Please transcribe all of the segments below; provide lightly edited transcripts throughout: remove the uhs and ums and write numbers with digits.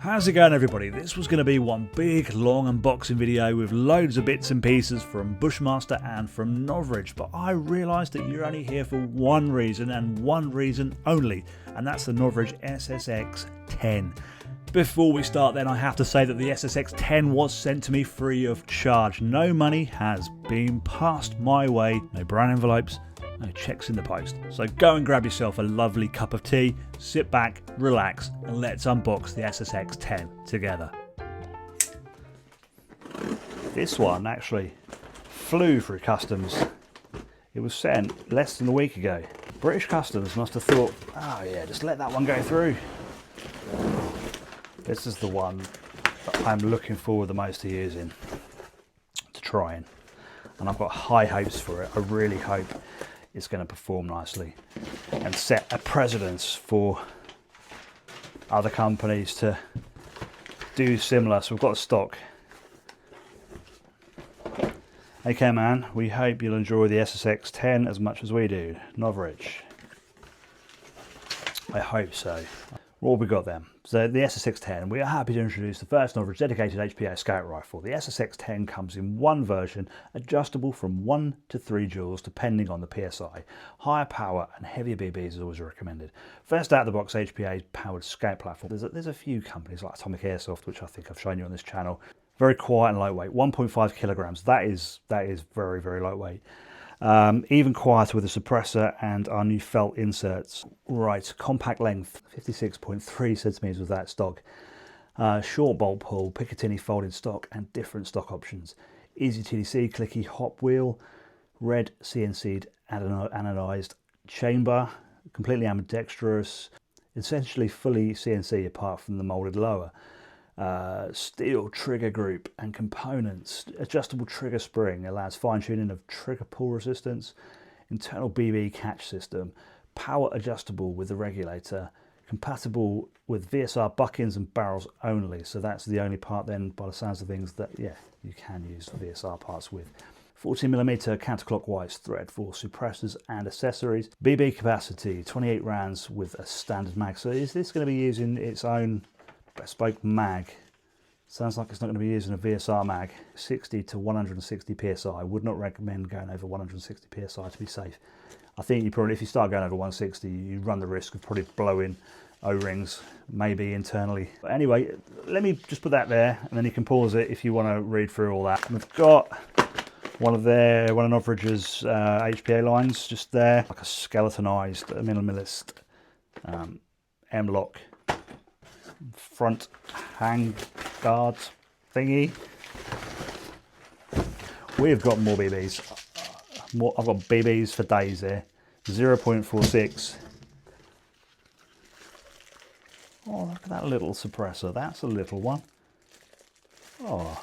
How's it going, everybody? This was going to be one big long unboxing video with loads of bits and pieces from Bushmaster and from Novritsch, but I realised that you're only here for one reason and one reason only, and that's the Novritsch SSX10. Before we start then, I have to say that the SSX10 was sent to me free of charge. No money has been passed my way, no brown envelopes, no checks in the post. So go and grab yourself a lovely cup of tea, sit back, relax, and let's unbox the SSX10 together. This one actually flew through customs. It was sent less than a week ago. British Customs must have thought, oh yeah, just let that one go through. This is the one that I'm looking forward the most to using, to trying. And I've got high hopes for it. I really hope it's going to perform nicely and set a precedence for other companies to do similar. So we've got a stock. Hey Camman, we hope you'll enjoy the SSX10 as much as we do. Novritsch. I hope so. What have we got then? So the SSX10, we are happy to introduce the first Novritsch dedicated HPA scout rifle. The SSX10 comes in one version, adjustable from 1 to 3 joules depending on the PSI. Higher power and heavier BBs is always recommended. First out of the box HPA powered scout platform. There's a few companies like Atomic Airsoft, which I think I've shown you on this channel. Very quiet and lightweight, 1.5 kilograms. That is very, very lightweight. Even quieter with a suppressor and our new felt inserts. Right, compact length, 56.3 centimeters with that stock. Short bolt pull, Picatinny folding stock and different stock options. Easy TDC, clicky hop wheel, red CNC'd anodized chamber, completely ambidextrous, essentially fully CNC apart from the molded lower. Steel trigger group and components, adjustable trigger spring, allows fine tuning of trigger pull resistance, internal BB catch system, power adjustable with the regulator, compatible with VSR buckins and barrels only. So that's the only part then, by the sounds of things, that yeah, you can use the VSR parts with. 14mm counterclockwise thread for suppressors and accessories. BB capacity 28 rounds with a standard mag. So is this going to be using its own bespoke mag? Sounds like it's not going to be using a VSR mag. 60 to 160 psi. I would not recommend going over 160 psi to be safe. I think you probably, if you start going over 160, you run the risk of probably blowing O-rings, maybe internally. But anyway, let me just put that there, and then you can pause it if you want to read through all that. We've got one of Novritsch's HPA lines just there, like a skeletonized minimalist M-lock front hang guard thingy. We've got more BBs. I've got BBs for days here. 0.46. Oh, look at that little suppressor. That's a little one. Oh.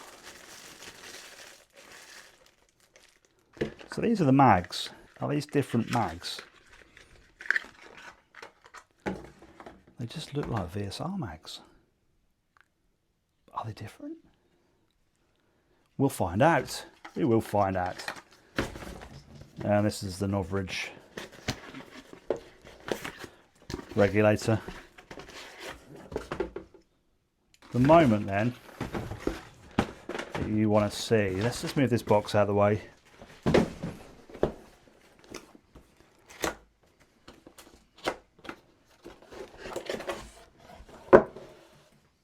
So these are the mags. Are these different mags? They just look like VSR mags. Are they different? We'll find out. We will find out. And this is the Novritsch regulator. The moment then that you want to see, let's just move this box out of the way.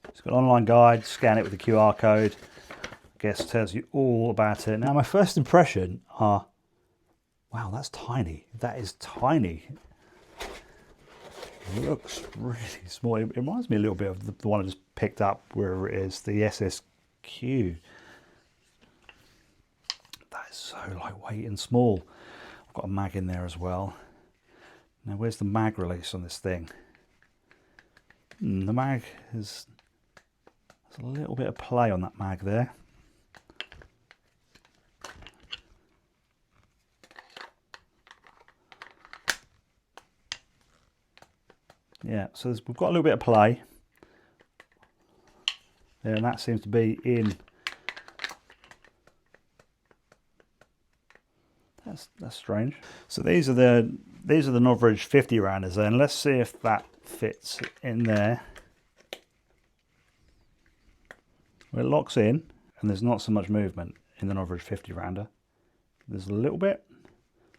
It's got an online guide, scan it with the QR code. I guess tells you all about it. Now my first impression are, wow, that's tiny. That is tiny. It looks really small. It reminds me a little bit of the one I just picked up, where it is, the SSQ. That is so lightweight and small. I've got a mag in there as well. Now where's the mag release on this thing? The mag is, there's a little bit of play on that mag there. Yeah, so we've got a little bit of play there, and that seems to be in. That's strange. So these are the Novritsch 50 rounders, and let's see if that fits in there. Well, it locks in and there's not so much movement in the Novritsch 50 rounder. There's a little bit,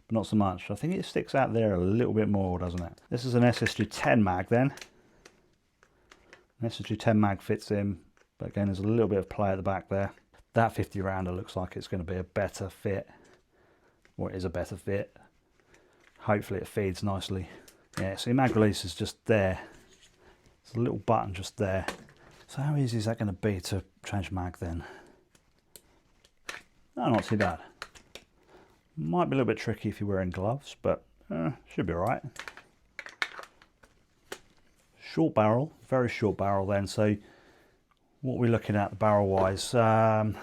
but not so much. I think it sticks out there a little bit more, doesn't it? This is an SSX10 mag then. An SSX10 mag fits in, but again there's a little bit of play at the back there. That 50 rounder looks like it's going to be a better fit, or it is a better fit. Hopefully it feeds nicely. Yeah, so your mag release is just there. There's a little button just there. So how easy is that going to be to change mag then? No, not too bad. Might be a little bit tricky if you're wearing gloves, but should be alright. Short barrel, very short barrel then. So what we're looking at barrel wise, well,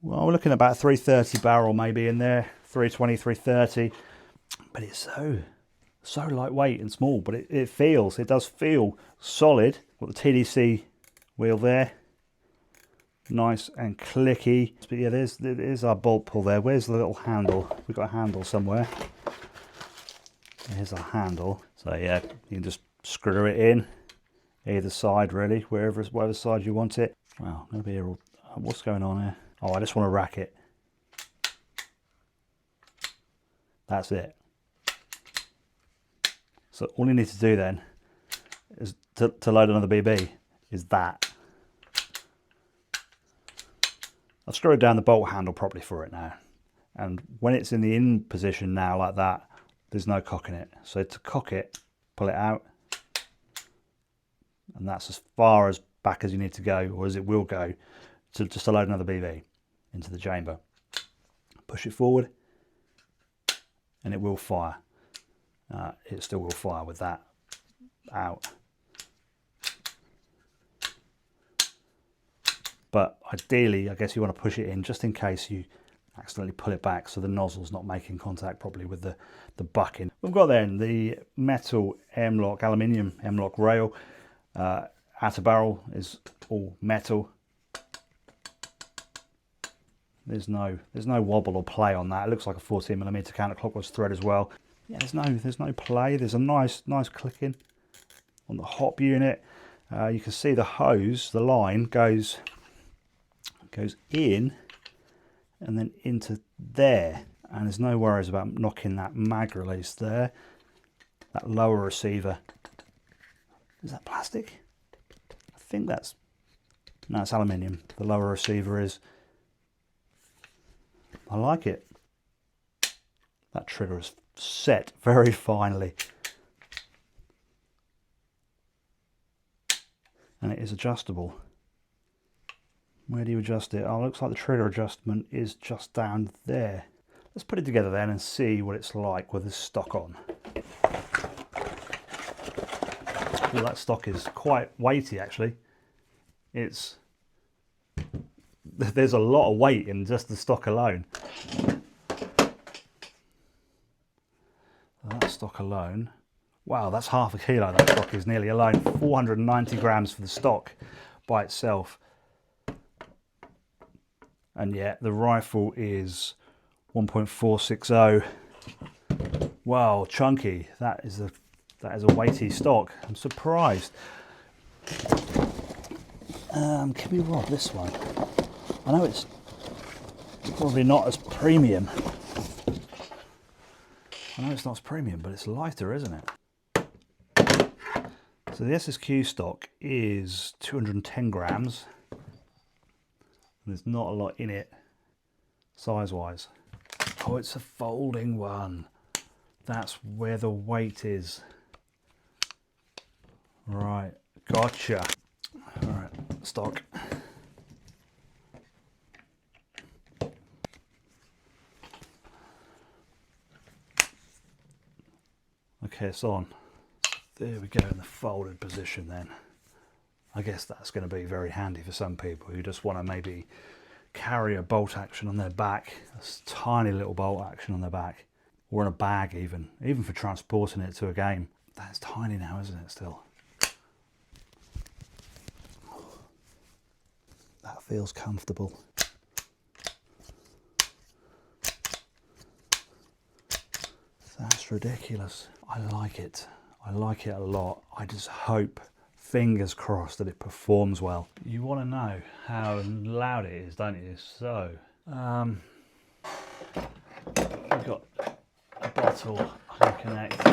we're looking at about 330 barrel maybe in there, 320, 330, but it's so lightweight and small, but it does feel solid. Got the TDC wheel there, nice and clicky. But yeah, there's our bolt pull there. Where's the little handle? We've got a handle somewhere. Here's our handle. So yeah, you can just screw it in either side really, whatever side you want it. Wow, I'm gonna be here all, what's going on here? Oh, I just want to rack it. That's it. So all you need to do then is to load another BB is that. I've screwed down the bolt handle properly for it now. And when it's in the in position now like that, there's no cocking it. So to cock it, pull it out. And that's as far as back as you need to go, or as it will go, just to load another BB into the chamber. Push it forward and it will fire. It still will fire with that out. But ideally, I guess you want to push it in just in case you accidentally pull it back so the nozzle's not making contact properly with the bucking. We've got then the metal M-lock, aluminium M-lock rail. Outer barrel is all metal. There's no wobble or play on that. It looks like a 14mm counterclockwise thread as well. Yeah, there's no play. There's a nice clicking on the hop unit. You can see the hose, the line goes in and then into there, and there's no worries about knocking that mag release there. That lower receiver, is that plastic? I think that's, no, it's aluminium. The lower receiver is. I like it. That trigger is set very finely. And it is adjustable. Where do you adjust it? Oh, it looks like the trigger adjustment is just down there. Let's put it together then and see what it's like with this stock on. Well, that stock is quite weighty actually. There's a lot of weight in just the stock alone. That stock alone, wow, that's half a kilo. That stock is nearly alone. 490 grams for the stock by itself. And yet the rifle is 1.460. Wow, chunky. That is a weighty stock. I'm surprised. Can we rob this one? I know it's probably not as premium. I know it's not as premium, but it's lighter, isn't it? So the SSQ stock is 210 grams. There's not a lot in it, size-wise. Oh, it's a folding one. That's where the weight is. Right, gotcha. All right, stock. Okay, it's on. There we go in the folded position then. I guess that's going to be very handy for some people who just want to maybe carry a bolt action on their back, a tiny little bolt action on their back, or in a bag even for transporting it to a game. That's tiny now, isn't it, still? That feels comfortable. That's ridiculous. I like it. I like it a lot. I just hope, fingers crossed, that it performs well. You want to know how loud it is, don't you? So, we've got a bottle I can connect.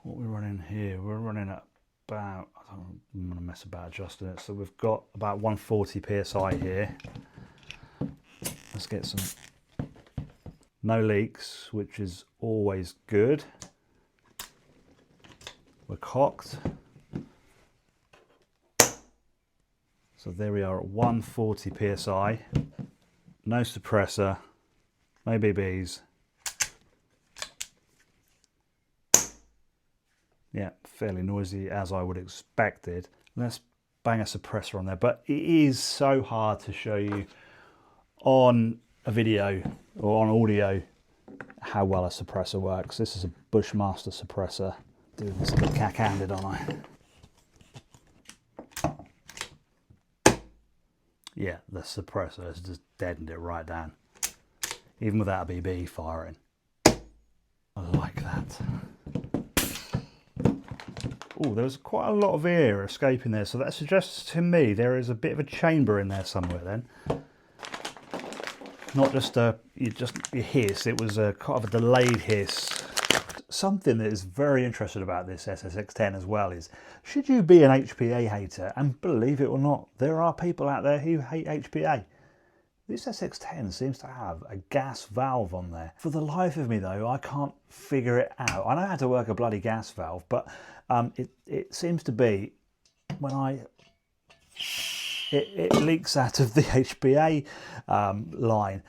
What we're running here, we're running at about, I'm going to mess about adjusting it. So we've got about 140 psi here. Let's get some, no leaks, which is always good. We're cocked. So there we are at 140 psi. No suppressor, no BBs. Yeah, fairly noisy as I would expected. Let's bang a suppressor on there, but it is so hard to show you on a video or on audio how well a suppressor works. This is a Bushmaster suppressor. Doing this a bit cack-handed, aren't I? Yeah, the suppressor has just deadened it right down, even without a BB firing. I like that. Oh, there's quite a lot of air escaping there, so that suggests to me there is a bit of a chamber in there somewhere then. Not just a hiss, it was a kind of a delayed hiss. Something that is very interesting about this SSX10 as well is, should you be an HPA hater, and believe it or not, there are people out there who hate HPA. This SSX10 seems to have a gas valve on there. For the life of me though, I can't figure it out. I know how to work a bloody gas valve, but it seems to be when it leaks out of the HPA line.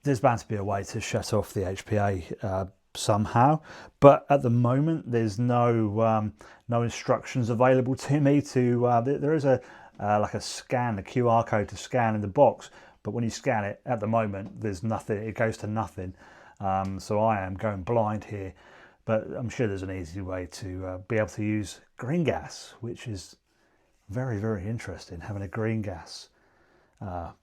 There's bound to be a way to shut off the HPA somehow, but at the moment there's no instructions available to me to. There is like a scan, a QR code to scan in the box, but when you scan it, at the moment there's nothing. It goes to nothing. So I am going blind here, but I'm sure there's an easy way to be able to use green gas, which is very, very interesting, having a green gas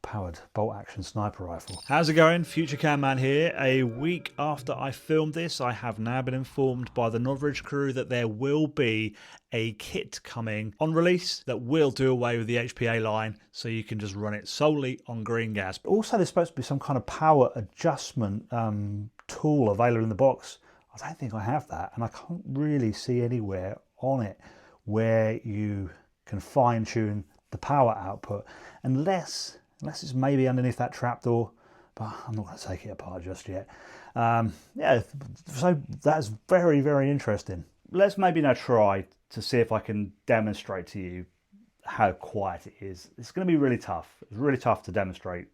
powered bolt action sniper rifle. How's it going? Future Camman here. A week after I filmed this, I have now been informed by the Novritsch crew that there will be a kit coming on release that will do away with the HPA line, so you can just run it solely on green gas. But also there's supposed to be some kind of power adjustment tool available in the box. I don't think I have that, and I can't really see anywhere on it where you can fine tune the power output, unless it's maybe underneath that trapdoor, but I'm not going to take it apart just yet. Yeah, so that's very, very interesting. Let's maybe now try to see if I can demonstrate to you how quiet it is. It's going to be really tough. It's really tough to demonstrate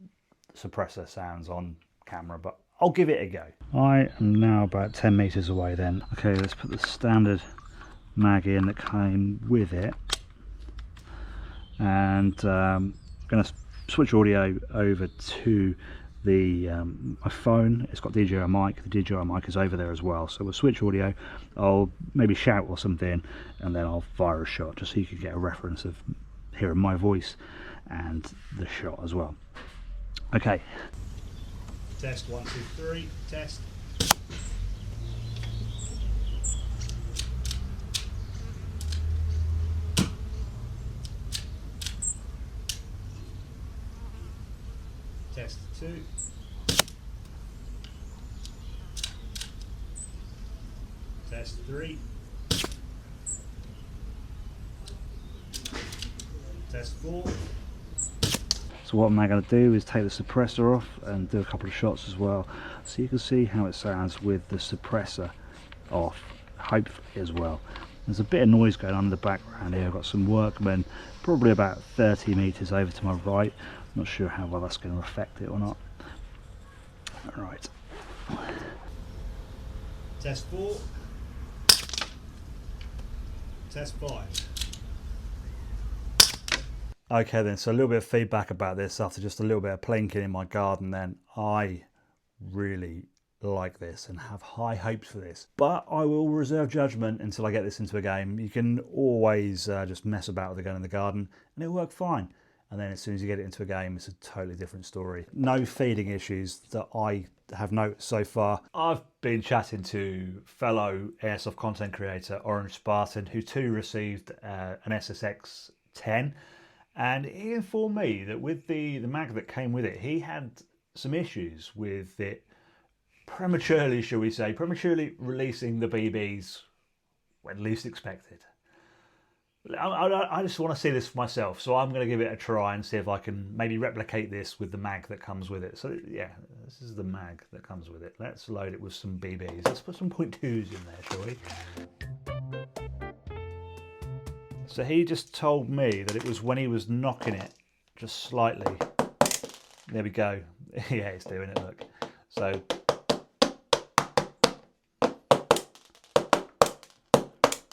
suppressor sounds on camera, but I'll give it a go. I am now about 10 meters away then. Okay, let's put the standard mag in that came with it. And I'm going to switch audio over to the my phone. It's got DJI mic. The DJI mic is over there as well, so we'll switch audio. I'll maybe shout or something, and then I'll fire a shot just so you can get a reference of hearing my voice and the shot as well. Okay, test 1 2 3, test. Test 2. Test 3. Test 4. So what I'm now going to do is take the suppressor off and do a couple of shots as well, so you can see how it sounds with the suppressor off, hopefully as well. There's a bit of noise going on in the background here. I've got some workmen probably about 30 meters over to my right. Not sure how well that's going to affect it or not. All right. Test 4. Test 5. Okay then, so a little bit of feedback about this after just a little bit of plinking in my garden then. I really like this and have high hopes for this, but I will reserve judgment until I get this into a game. You can always just mess about with the gun in the garden and it'll work fine. and then as soon as you get it into a game, it's a totally different story. No feeding issues that I have noticed so far. I've been chatting to fellow airsoft content creator Orange Spartan, who too received an SSX10, and he informed me that with the mag that came with it, he had some issues with it prematurely, shall we say, prematurely releasing the BBs when least expected. I just want to see this for myself, so I'm going to give it a try and see if I can maybe replicate this with the mag that comes with it. So yeah, this is the mag that comes with it. Let's load it with some BBs. Let's put some .2s in there, shall we? So he just told me that it was when he was knocking it just slightly. There we go. Yeah, it's doing it, look. So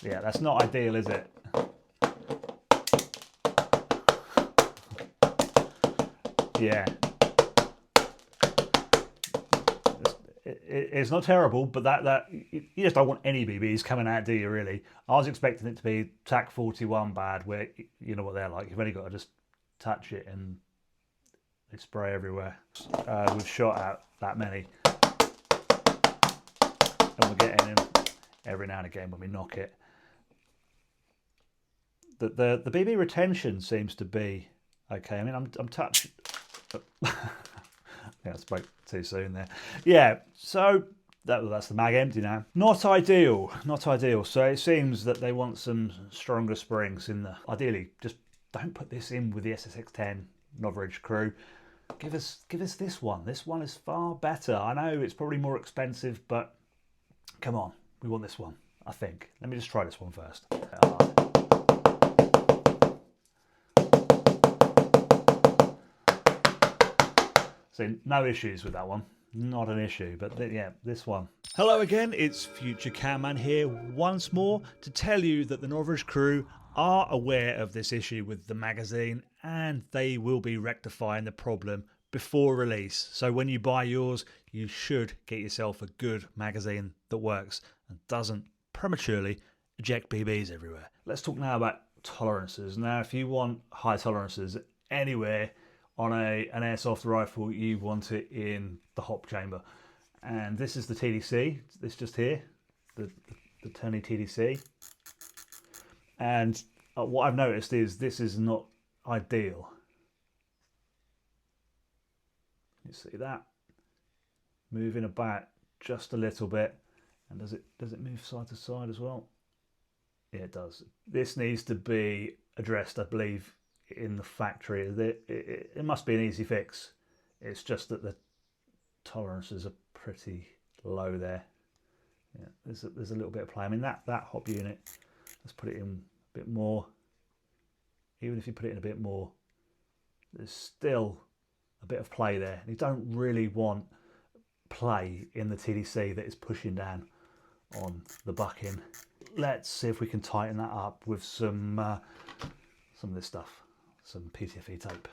yeah, that's not ideal, is it? Yeah, it's not terrible, but that you just don't want any BBs coming out, do you? Really, I was expecting it to be TAC 41 bad, where you know what they're like. You've only got to just touch it and they spray everywhere. We've shot out that many, and we're getting them every now and again when we knock it. The BB retention seems to be okay. I mean, I'm touching. Yeah, I spoke too soon there. Yeah, so that's the mag empty now. Not ideal, not ideal. So it seems that they want some stronger springs in the. Ideally, just don't put this in with the SSX10 Novritsch crew. Give us this one. This one is far better. I know it's probably more expensive, but come on, we want this one. I think. Let me just try this one first. So no issues with that one, not an issue, but yeah, this one. Hello again, it's Future Camman here once more to tell you that the Novritsch crew are aware of this issue with the magazine and they will be rectifying the problem before release. So when you buy yours, you should get yourself a good magazine that works and doesn't prematurely eject BBs everywhere. Let's talk now about tolerances. Now, if you want high tolerances anywhere on an airsoft rifle, you want it in the hop chamber, and this is the TDC. This just here, the Tony TDC, and what I've noticed is this is not ideal. You see that moving about just a little bit, and does it move side to side as well? Yeah, it does. This needs to be addressed, I believe, in the factory. It must be an easy fix. It's just that the tolerances are pretty low there. Yeah, there's a little bit of play. I mean, that hop unit, let's put it in a bit more. Even if you put it in a bit more, there's still a bit of play there. You don't really want play in the TDC that is pushing down on the bucking. Let's see if we can tighten that up with some of this stuff. Some PTFE tape.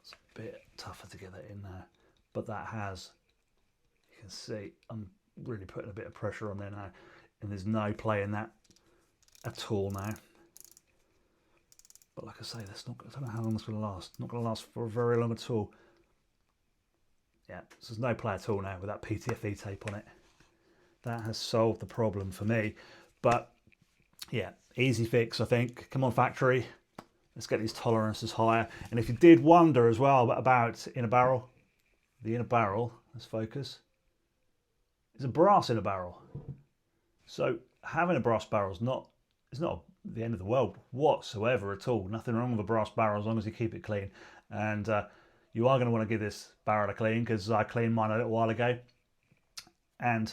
It's a bit tougher to get that in there, but that has, you can see, I'm really putting a bit of pressure on there now, and there's no play in that at all now. But like I say, that's not, I don't know how long it's going to last. Not going to last for very long at all. Yeah, so there's no play at all now with that PTFE tape on it. That has solved the problem for me, but yeah, easy fix, I think. Come on, factory. Let's get these tolerances higher. And if you did wonder as well about inner barrel, the inner barrel, let's focus, is a brass inner barrel. So having a brass barrel is not the end of the world whatsoever at all. Nothing wrong with a brass barrel as long as you keep it clean. And you are going to want to give this barrel a clean, because I cleaned mine a little while ago and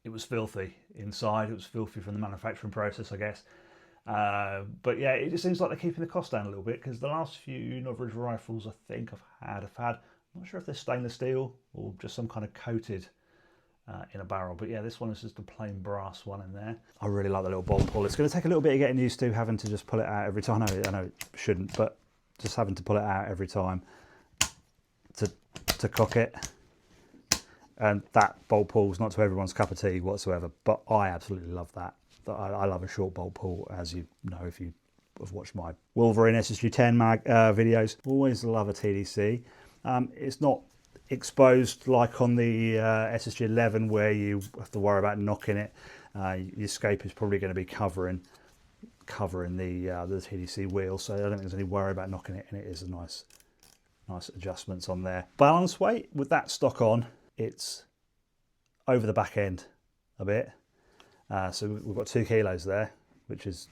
it was filthy inside. It was filthy from the manufacturing process, I guess. But yeah, it just seems like they're keeping the cost down a little bit, because the last few Novritsch rifles I think I've had, I'm not sure if they're stainless steel or just some kind of coated inner barrel. But yeah, this one is just a plain brass one in there. I really like the little bolt pull. It's going to take a little bit of getting used to, having to just pull it out every time. I know it shouldn't, but just having to pull it out every time to cock it. And that bolt pull is not to everyone's cup of tea whatsoever, but I absolutely love that. I love a short bolt pull, as you know if you have watched my Wolverine SSX10 videos. Always love a TDC. It's not exposed like on the SSX11 where you have to worry about knocking it. Your scope is probably going to be covering the TDC wheel, so I don't think there's any worry about knocking it, and it is a nice adjustments on there. Balance weight with that stock on, it's over the back end a bit. So we've got 2 kilos there, which is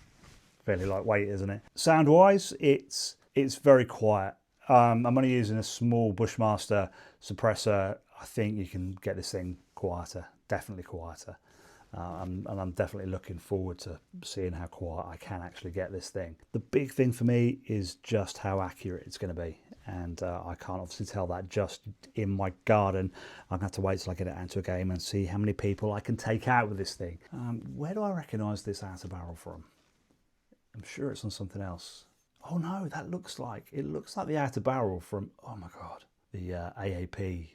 fairly lightweight, isn't it? Sound wise, it's very quiet. I'm only using a small Bushmaster suppressor. I think you can get this thing quieter, definitely quieter. And I'm definitely looking forward to seeing how quiet I can actually get this thing. The big thing for me is just how accurate it's going to be. And I can't obviously tell that just in my garden. I'm going to have to wait till I get it out to a game and see how many people I can take out with this thing. Where do I recognise this outer barrel from? I'm sure it's on something else. Oh no, it looks like the outer barrel from, oh my God, the AAP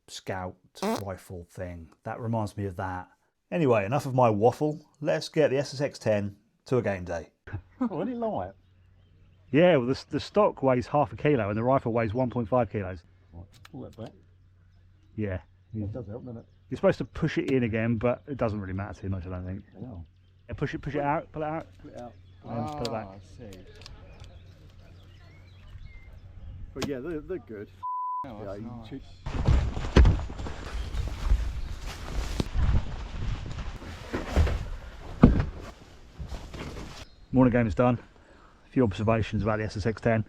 Scout rifle thing. That reminds me of that. Anyway, enough of my waffle. Let's get the SSX10 to a game day. Oh, any light? Yeah, well, the stock weighs half a kilo and the rifle weighs 1.5 kilos. Right, pull that back. Yeah. It does help, doesn't it? You're supposed to push it in again, but it doesn't really matter too much, I don't think. No. Yeah, push it out, pull it out. Pull it out. And pull it back. I see. But yeah, they're good. Oh, yeah, nice. Morning game is done. A few observations about the SSX10.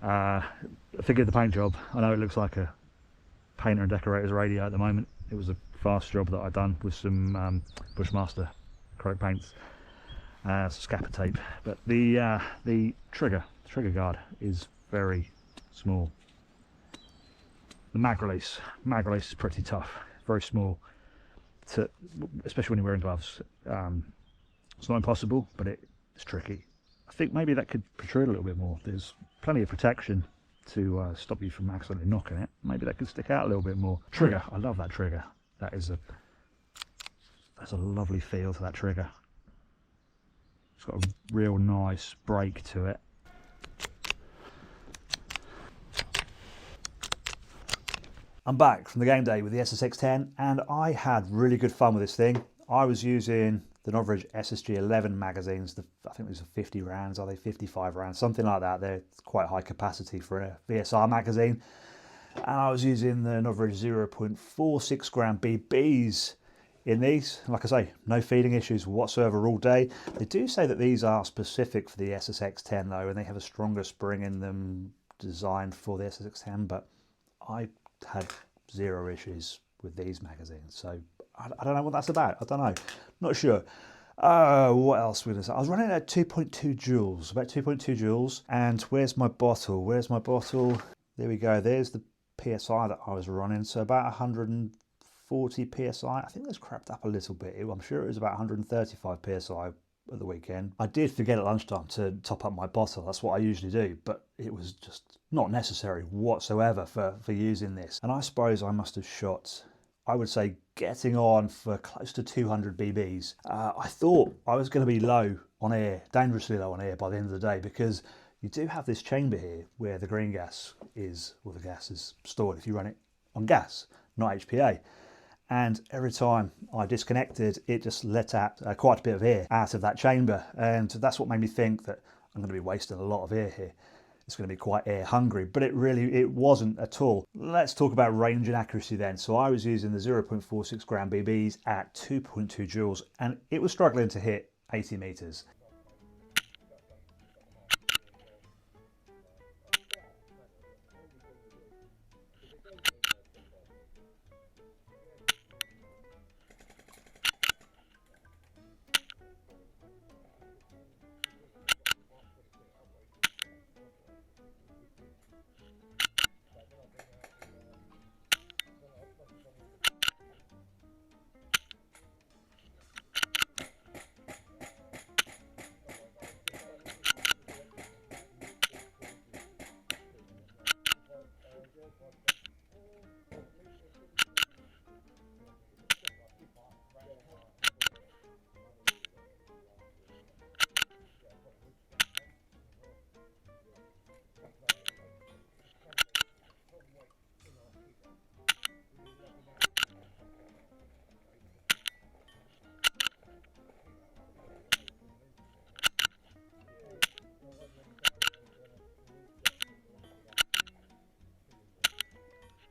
I figured the paint job. I know it looks like a painter and decorator's radio at the moment. It was a fast job that I'd done with some Bushmaster acrylic paints, some scapper tape. But the trigger guard is very small. The mag release is pretty tough, very small, especially when you're wearing gloves. It's not impossible, but it's tricky. I think maybe that could protrude a little bit more. There's plenty of protection to stop you from accidentally knocking it. Maybe that could stick out a little bit more. Trigger, I love that trigger. There's a lovely feel to that trigger. It's got a real nice break to it. I'm back from the game day with the SSX10 and I had really good fun with this thing. I was using the Novritsch SSX10 magazines. I think these are 50 rounds, are they 55 rounds? Something like that. They're quite high capacity for a VSR magazine. And I was using the Novritsch 0.46 gram BBs in these. Like I say, no feeding issues whatsoever all day. They do say that these are specific for the SSX10 though, and they have a stronger spring in them designed for the SSX10, but I had zero issues with these magazines, so I don't know what that's about. I don't know, not sure. What else was I was running at 2.2 joules, about 2.2 joules. And where's my bottle? There we go. There's the PSI that I was running, so about 140 PSI. I think that's crept up a little bit. I'm sure it was about 135 PSI at the weekend. I did forget at lunchtime to top up my bottle. That's what I usually do, but it was just not necessary whatsoever for using this. And I suppose I must have shot, I would say, getting on for close to 200 BBs. I thought I was going to be low on air, dangerously low on air by the end of the day, because you do have this chamber here where the green gas is, well, the gas is stored if you run it on gas, not HPA. And every time I disconnected, it just let out quite a bit of air out of that chamber. And that's what made me think that I'm going to be wasting a lot of air here. It's going to be quite air hungry, but it wasn't at all. Let's talk about range and accuracy then. So I was using the 0.46 gram BBs at 2.2 joules, and it was struggling to hit 80 meters.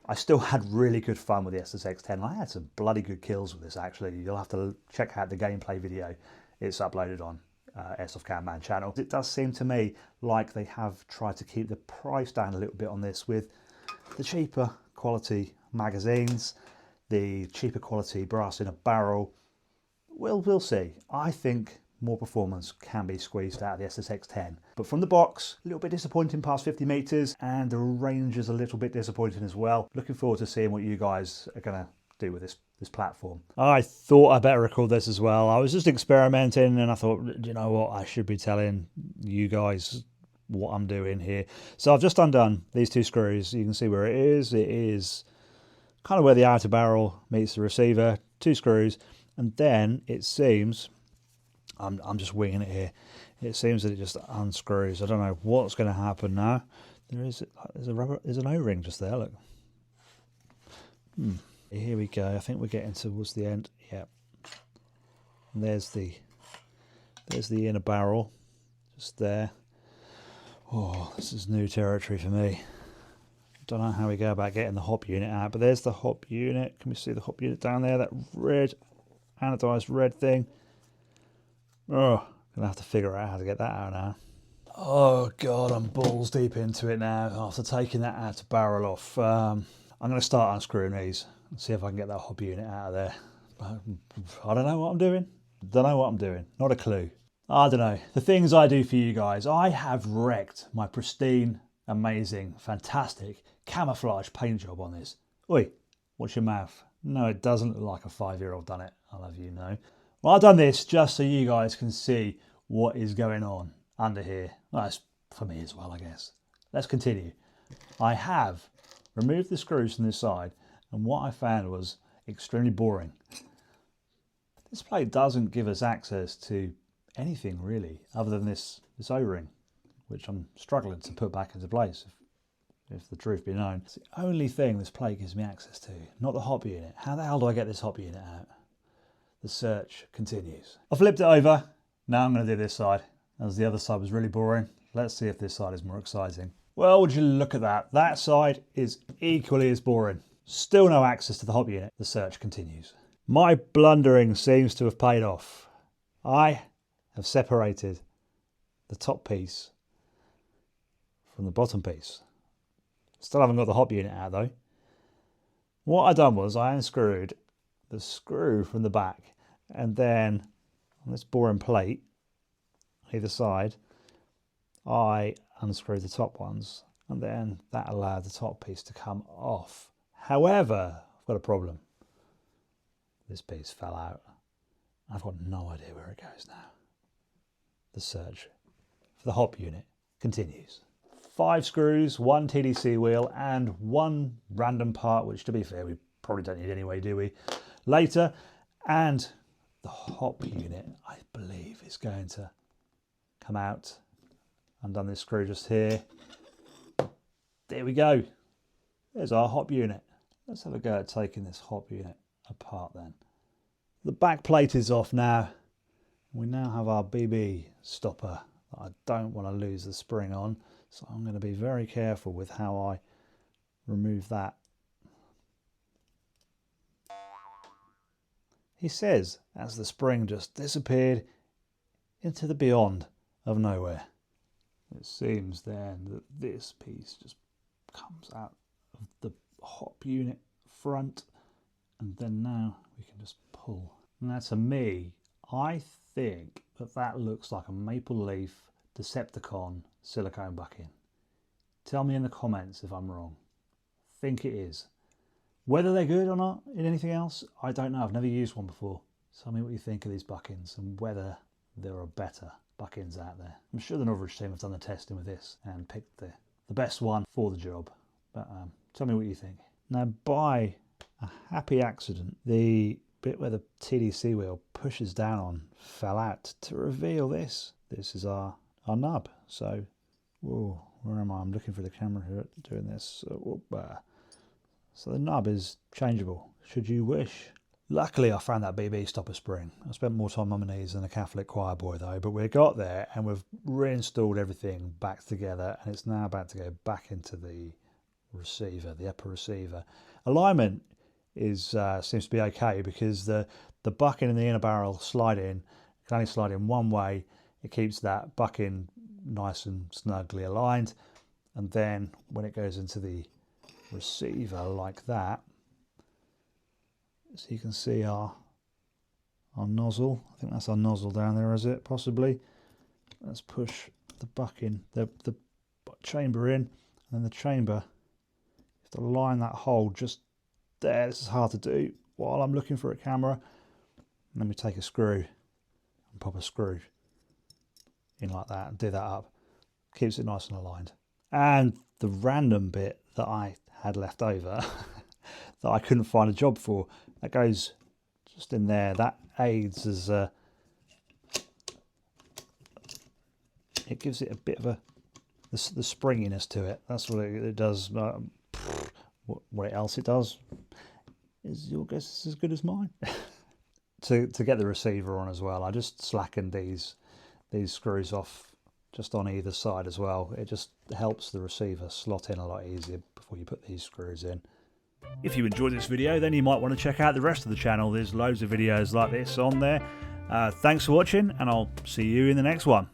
I still had really good fun with the SSX10. I had some bloody good kills with this actually. You'll have to check out the gameplay video. It's uploaded on Camman channel. It does seem to me like they have tried to keep the price down a little bit on this with the cheaper quality magazines, the cheaper quality brass in a barrel. We'll see. I think more performance can be squeezed out of the SSX10. But from the box, a little bit disappointing past 50 meters, and the range is a little bit disappointing as well. Looking forward to seeing what you guys are gonna do with this platform. I thought I better record this as well. I was just experimenting and I thought, you know what, I should be telling you guys what I'm doing here. So I've just undone these two screws. You can see where it is. It is kind of where the outer barrel meets the receiver, two screws, and then it seems, I'm just winging it here, it seems that it just unscrews. I don't know what's going to happen now. There's an O-ring just there, look. Here we go. I think we're getting towards the end. Yeah. And there's the inner barrel, just there. Oh, this is new territory for me. Don't know how we go about getting the hop unit out, but there's the hop unit. Can we see the hop unit down there? That red, anodized red thing. Oh, gonna have to figure out how to get that out now. Oh God, I'm balls deep into it now after taking that outer barrel off. I'm gonna start unscrewing these and see if I can get that hop unit out of there. I don't know what I'm doing. Not a clue. I don't know. The things I do for you guys. I have wrecked my pristine, amazing, fantastic camouflage paint job on this. Oi, what's your mouth? No, it doesn't look like a 5-year-old done it. I'll have you know. Well, I've done this just so you guys can see what is going on under here. Well, that's for me as well, I guess. Let's continue. I have removed the screws from this side, and what I found was extremely boring. This plate doesn't give us access to anything really other than this O-ring, which I'm struggling to put back into place, if the truth be known. It's the only thing this plate gives me access to, not the hop unit. How the hell do I get this hop unit out? The search continues. I flipped it over. Now I'm going to do this side, as the other side was really boring. Let's see if this side is more exciting. Well, would you look at that? That side is equally as boring. Still no access to the hop unit. The search continues. My blundering seems to have paid off. I have separated the top piece from the bottom piece. Still haven't got the hop unit out though. What I done was I unscrewed the screw from the back, and then on this boring plate either side I unscrewed the top ones, and then that allowed the top piece to come off. However, I've got a problem. This piece fell out. I've got no idea where it goes now. The search for the hop unit continues. 5 screws, 1 TDC wheel, and 1 random part, which to be fair, we probably don't need anyway, do we? Later, and the hop unit, I believe, is going to come out. Undone this screw just here. There we go. There's our hop unit. Let's have a go at taking this hop unit apart then. The back plate is off now. We now have our BB stopper that I don't want to lose the spring on, so I'm going to be very careful with how I remove that. He says as the spring just disappeared into the beyond of nowhere. It seems then that this piece just comes out of the hop unit front, and then now we can just pull. Now to me, I think that that looks like a Maple Leaf Decepticon silicone bucking. Tell me in the comments if I'm wrong. I think it is. Whether they're good or not in anything else, I don't know. I've never used one before. Tell me what you think of these buckings and whether there are better buckings out there. I'm sure the Novritsch team have done the testing with this and picked the best one for the job. But tell me what you think. Now, by a happy accident, the bit where the TDC wheel pushes down on fell out to reveal this. This is our nub. So, whoa, where am I? I'm looking for the camera here doing this. So the nub is changeable, should you wish. Luckily, I found that BB stopper spring. I spent more time on my knees than a Catholic choir boy though, but we got there and we've reinstalled everything back together, and it's now about to go back into the receiver, the upper receiver. Alignment is seems to be okay because the bucking and the inner barrel slide in, can only slide in one way. It keeps that bucking nice and snugly aligned, and then when it goes into the receiver like that, so you can see our nozzle. I think that's our nozzle down there, is it? Possibly. Let's push the bucking, the chamber in, and then the chamber, you have to line that hole just there. This is hard to do while I'm looking for a camera. Let me take a screw and pop a screw in like that and do that up. Keeps it nice and aligned. And the random bit that I had left over that I couldn't find a job for, that goes just in there. That aids as it gives it a bit of the springiness to it. That's what it does. What else it does is your guess is as good as mine. To get the receiver on as well, I just slackened these screws off just on either side as well. It just helps the receiver slot in a lot easier before you put these screws in. If you enjoyed this video, then you might want to check out the rest of the channel. There's loads of videos like this on there. Thanks for watching, and I'll see you in the next one.